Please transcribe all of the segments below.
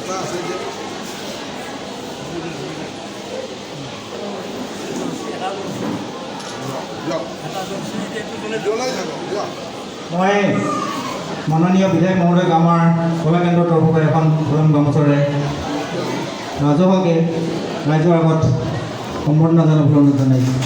মই মাননীয় বিধায়ক মহোদয়ক আমাৰ কলা কেন্দ্ৰৰ তৰফৰ পৰা এখন ধৰণ গামোচাৰে ৰাজহুৱাকৈ ৰাইজৰ আগত সম্বৰ্ধনা জনাবলৈ অনুৰোধ জনাইছোঁ।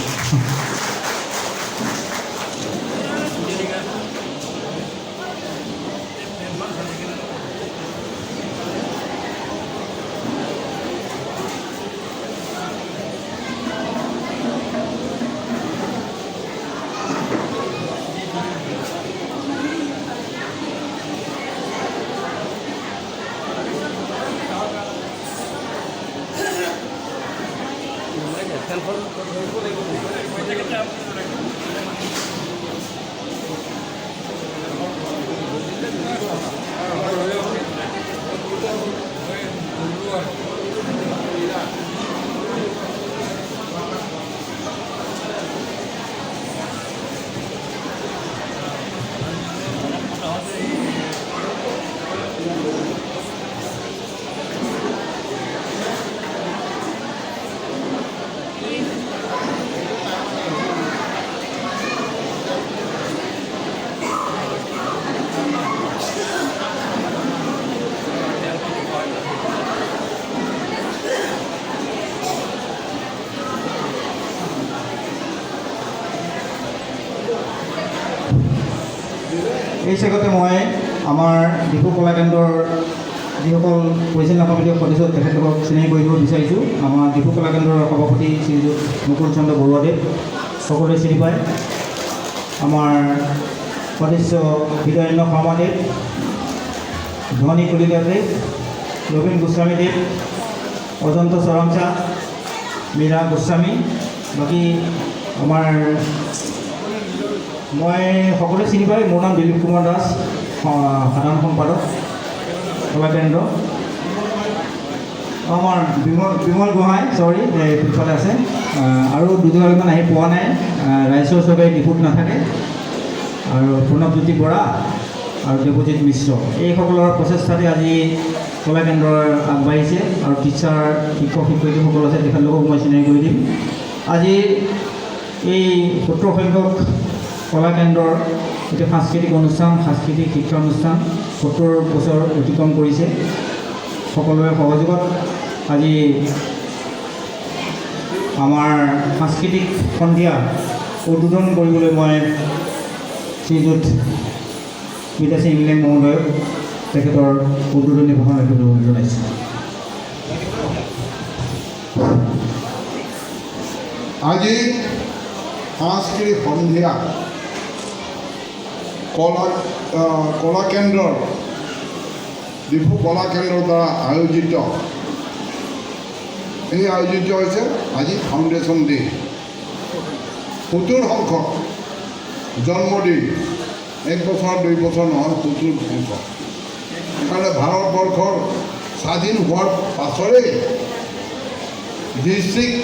এই চেগতে মই আমাৰ ডিফু কলা কেন্দ্ৰৰ যিসকল পৰিচালনা সমিতিৰ সদস্য তেখেতলোকক চিনাকি কৰি দিব বিচাৰিছোঁ। আমাৰ ডিফু কলা কেন্দ্ৰৰ সভাপতি শ্ৰীযুত মুকুল চন্দ্ৰ বৰুৱাদেৱ সকলোৱে চিনি পায়। আমাৰ সদস্য হৃদয়ন্য শৰ্মাদেৱ, ধনী কলিতাদেৱ, ৰবীন গোস্বামীদেৱ, অজন্ত চৰমচা, মীৰা গোস্বামী, বাকী আমাৰ মই সকলোৱে চিনি পায়। মোৰ নাম দিলীপ কুমাৰ দাস, সাধাৰণ সম্পাদক কলা কেন্দ্ৰ। আমাৰ বিমল গোহাঁই পিছফালে আছে, আৰু দুজনমান আহি পোৱা নাই, ৰাইজৰ চৰকাৰী ডিপুত নাথাকে, আৰু প্ৰণৱজ্যোতি বৰা আৰু দেৱজিৎ মিশ্ৰ, এইসকলৰ প্ৰচেষ্টাতে আজি কলা কেন্দ্ৰ আগবাঢ়িছে। আৰু টিচাৰ শিক্ষক শিক্ষয়িত্ৰীসকল আছে, তেখেতলোকক মই চিনাকি কৰি দিম। আজি এই 70 সংখ্যক কলা কেন্দ্ৰৰ এটি সাংস্কৃতিক অনুষ্ঠান, সাংস্কৃতিক শিক্ষা অনুষ্ঠান 70 বছৰ অতিক্ৰম কৰিছে। সকলোৰে সহযোগত আজি আমাৰ সাংস্কৃতিক সন্ধিয়া উদ্বোধন কৰিবলৈ মই শ্ৰীযুত বিদেশী ইংলেণ্ড মহোদয়ক তেখেতৰ উদ্বোধনী ভাষণ ৰাখিবলৈ জনাইছোঁ। আজি সাংস্কৃতিক সন্ধিয়া কলা কেন্দ্ৰৰ ডিফু কলা কেন্দ্ৰৰ দ্বাৰা আয়োজিত হৈছে আজি ফাউণ্ডেশ্যন ডে। 70 সংখ্যক জন্মদিন, 1 বছৰ 2 বছৰ নহয়, 70 সংখ্যক। সেইকাৰণে ভাৰতবৰ্ষৰ স্বাধীন হোৱাৰ পাছৰে ডিষ্ট্ৰিক্ট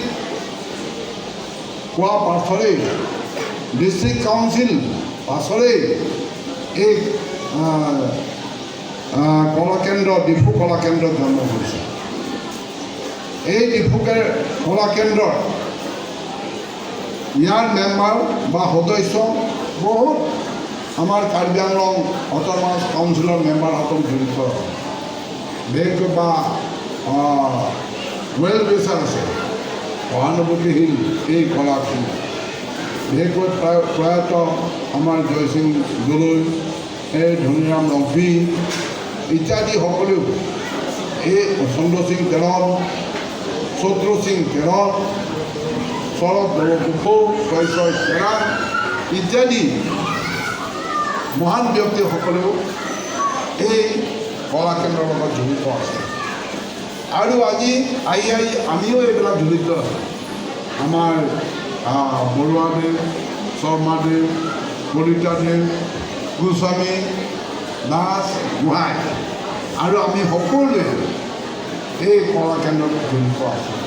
পোৱা পাছৰে ডিষ্ট্ৰিক্ট কাউন্সিল পাছৰে এই কলাকেন্দ্ৰ ডিফু কলাকেন্দ্ৰ জন্ম হৈছে। এই ডিফু কলাকেন্দ্ৰৰ ইয়াৰ মেম্বাৰ বা সদস্য বহুত আমাৰ কাৰ্বি আংলং অট'নমাছ কাউন্সিলৰ মেম্বাৰসকল জড়িত, বিশেষকৈ বা ৱেল উইচাৰ আছে সহানুভূতিশীল এই কলাকেন্দ্ৰ, বিশেষকৈ প্ৰয়াত আমাৰ জয়সিং দলৈ, এই ধনীৰাম নকভি ইত্যাদি সকলেও, এই চন্দ্ৰ সিং তেৰণ, চৌদ্ৰ সিং তেৰণ, শৰৎ বৰগোহাঁই, জয়ছয় তেৰাণ ইত্যাদি মহান ব্যক্তিসকলেও এই কলাকেন্দ্ৰৰ লগত জড়িত আছে। আৰু আজি আমিও এইবিলাক জড়িত আছোঁ। আমাৰ বৰুৱাদেৱ, শৰ্মাদেৱ, কলিতাদেৱ, গোস্বামী, দাস, গোহাঁই আৰু আমি সকলোৱে এই কলাকেন্দ্ৰত জড়িত আছোঁ।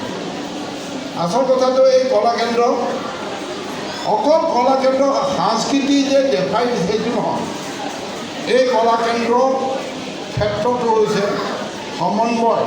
আচল কথাটো এই কলাকেন্দ্ৰ অকল কলাকেন্দ্ৰ সংস্কৃতি যে দেখাই দিছে সেইটো নহয়। এই কলাকেন্দ্ৰৰ ক্ষেত্ৰটো হৈছে সমন্বয়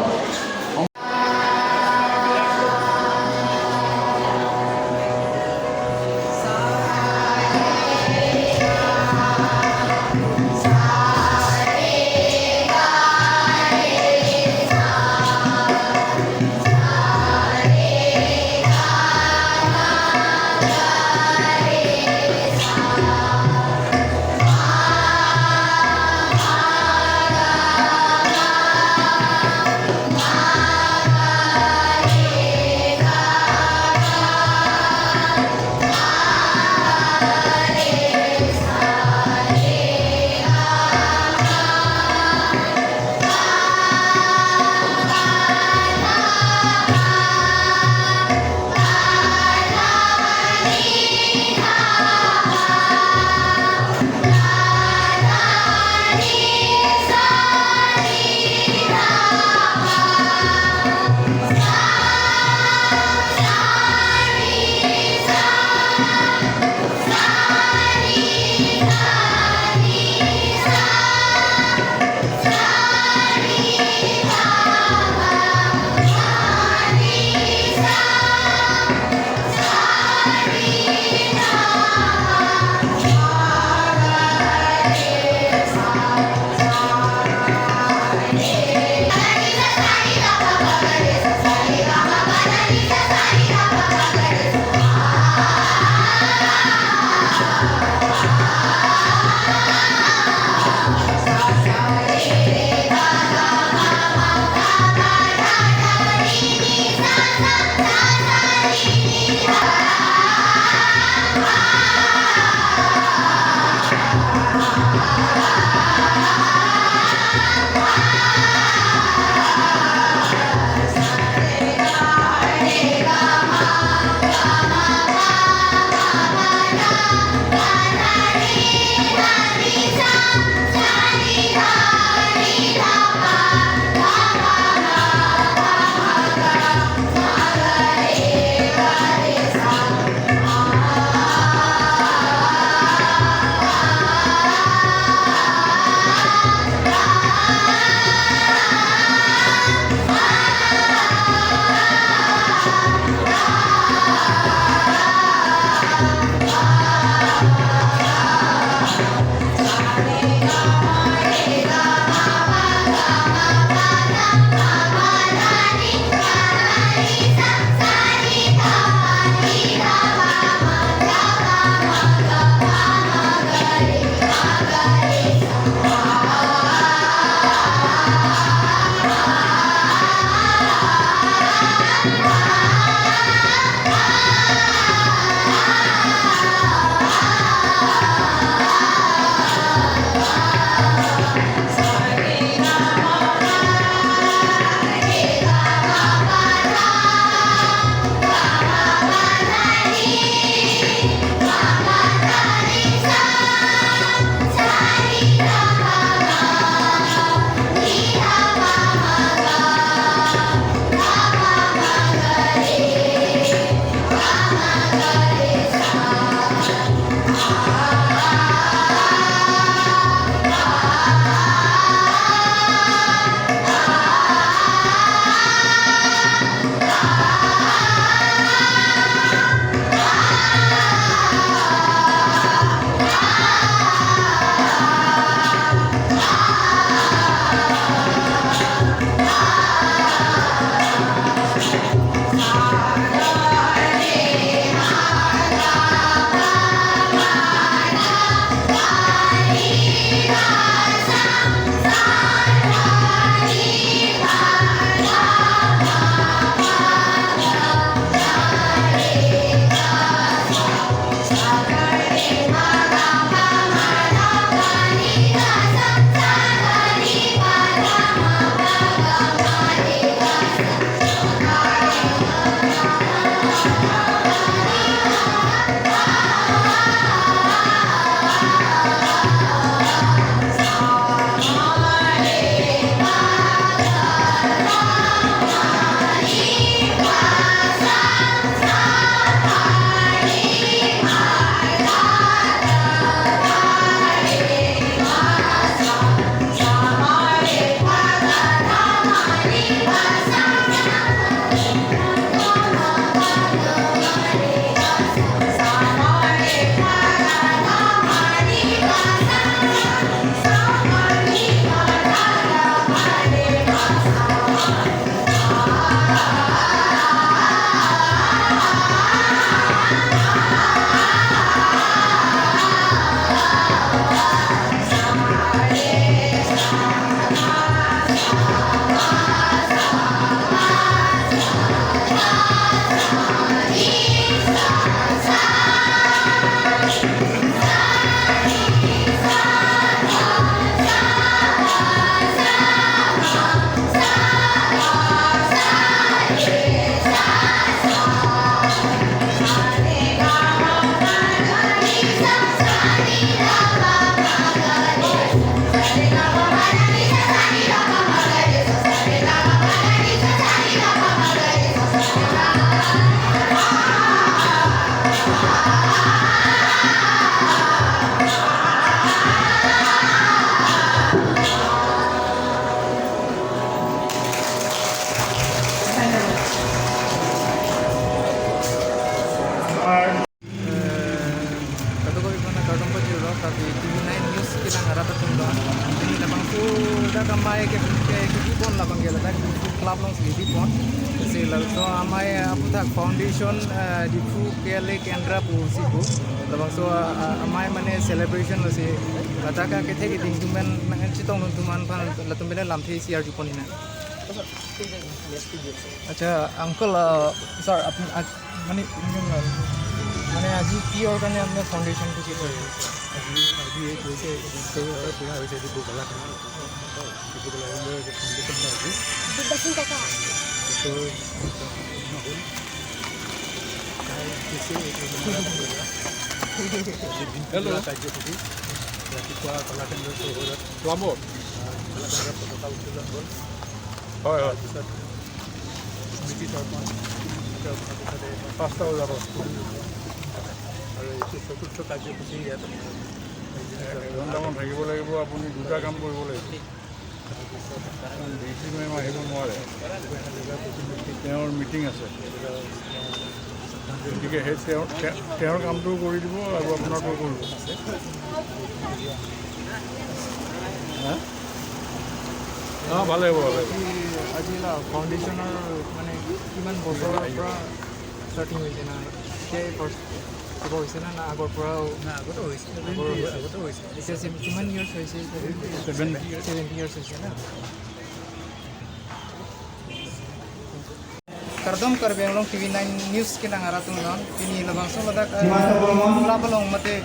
amai ke pon la banggel tak club long sendiri pon sila so amai aputak foundation di fu kele kendra pusi bu labang so amai mane celebration lasi lataka ke thegi ding tumen nangan chitong nun tuman pan latumena lamthi siar ju ponina अच्छा uncle sir अपन आज माने माने आज की organise में foundation को की कर आज ये जैसे पूरा वैसे जो कला का जो फाउंडेशन का है दक्षिण का तो हेलो रातिपुৱা কলা কেন্দ্ৰ চহৰত প্লাম্বৰ কলা কেন্দ্ৰৰ পতাকা উত্তোলন হ'ল হয় হয় সমিতি চৰপঞ্চ পাঁচটা বজাত আৰু এইটো চতুৰ্থ কাৰ্যসূচী ইয়াত ঘণ্টামান থাকিব লাগিব আপুনি দুটা কাম কৰিব লাগিব ডি চি মেম আহিব নোৱাৰে তেওঁৰ মিটিং আছে গতিকে সেই তেওঁৰ কামটো কৰি দিব আৰু আপোনাৰটো কৰিব অঁ ভালে হ'ব ভালে আজি ফাউণ্ডেশ্যনৰ মানে কিমান বছৰৰ পৰা ষ্টাৰ্টিং হৈছে না এতিয়াই ফাৰ্ষ্ট কিবা হৈছে না না আগৰ পৰাও না আগতে হৈছে এতিয়া কিমান ইয়াৰ্ছ হৈছে 70 ইয়াৰ্ছ হৈছে না Kardom karbeng long TV9 News kinangara tungnon kini labang so ladak labang mate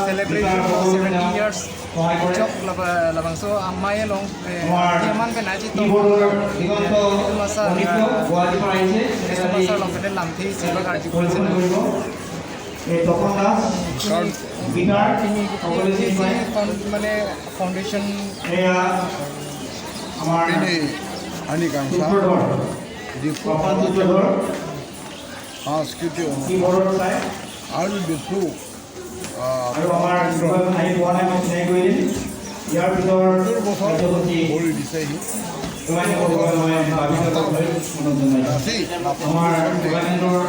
celebration 70 years chok labang so amay long yaman pe naji to masa long pe lamthi seva karji kolse Tapan Das বিনার মানে foundation এয়া আমার আনিকাংশা সাংস্কৃতিক আৰু দেখো আৰু আমাৰ আহি পোৱা নাই মই চিনাকি কৰি দিম ইয়াৰ ভিতৰত কাৰ্যসূচী কৰি দিছেহি আমাৰ কেন্দ্ৰৰ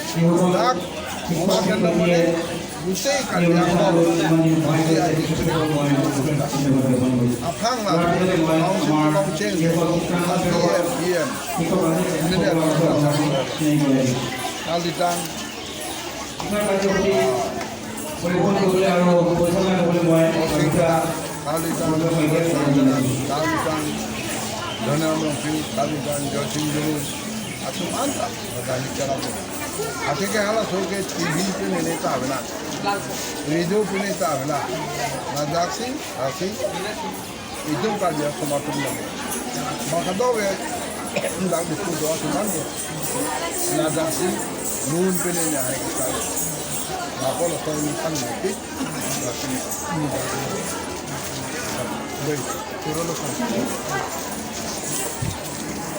শিশুসকলক গোটেই কালিটান ধন্যবাদ কালিটান Jai Singh atau mantap dari cara tu. Akhirnya kalau soal TV pun ini tak benar, radio pun ini tak benar. Nadaksi, itu kan dia semakin lagi. Maka doa tidak bisa doa cuma dia. Nadaksi, nun pun ini ada kita. Apa lah kalau ini kan lebih, nadaksi. Baik, turun lokasi.